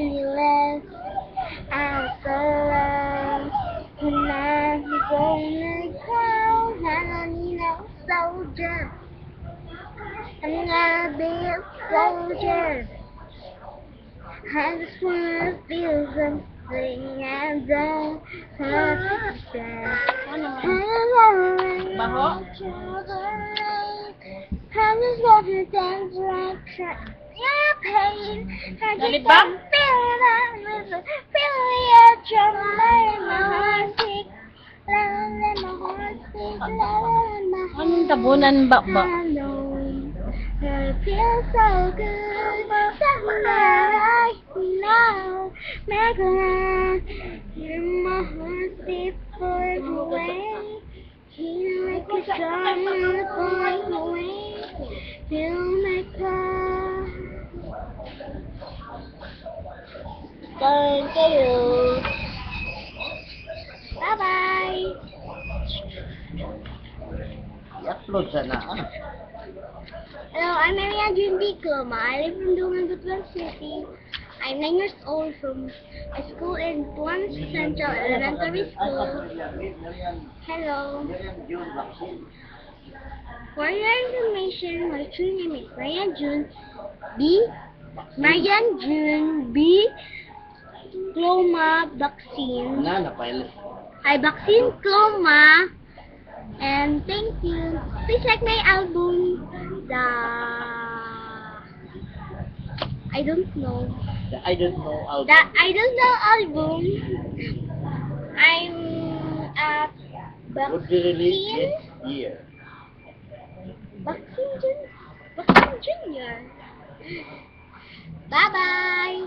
really left alone. And I'm gonna go, I don't need no soldier. I'm gonna be a soldier. I just wanna feel something I don't understand. Baho? I just wanna dance like your pain. I just Lalibak? wanna feel your drummer in my heart beat. Let my heart beat, let my heart Anong tabunan ba? it feels so good, somewhere right now. Make a line, hear my heart beat far away. Hear like a drum far away. Feel my cry. Thank you. Bye bye. I-upload sana. Hello, I'm Maria June Diploma. I live in Duman, Butuan City. I'm 9 years old from a school in Tuan Central Elementary School. Hello. For your information, my true name is Marian June B. Marian June B. Diploma Vaccine. Napile. Hi, Vaccine Diploma. And thank you. Please like my album. I don't know. I don't know album. The I don't know album. I'm at Would be released Vaccine. this year. Vaccine Junior. Bye bye.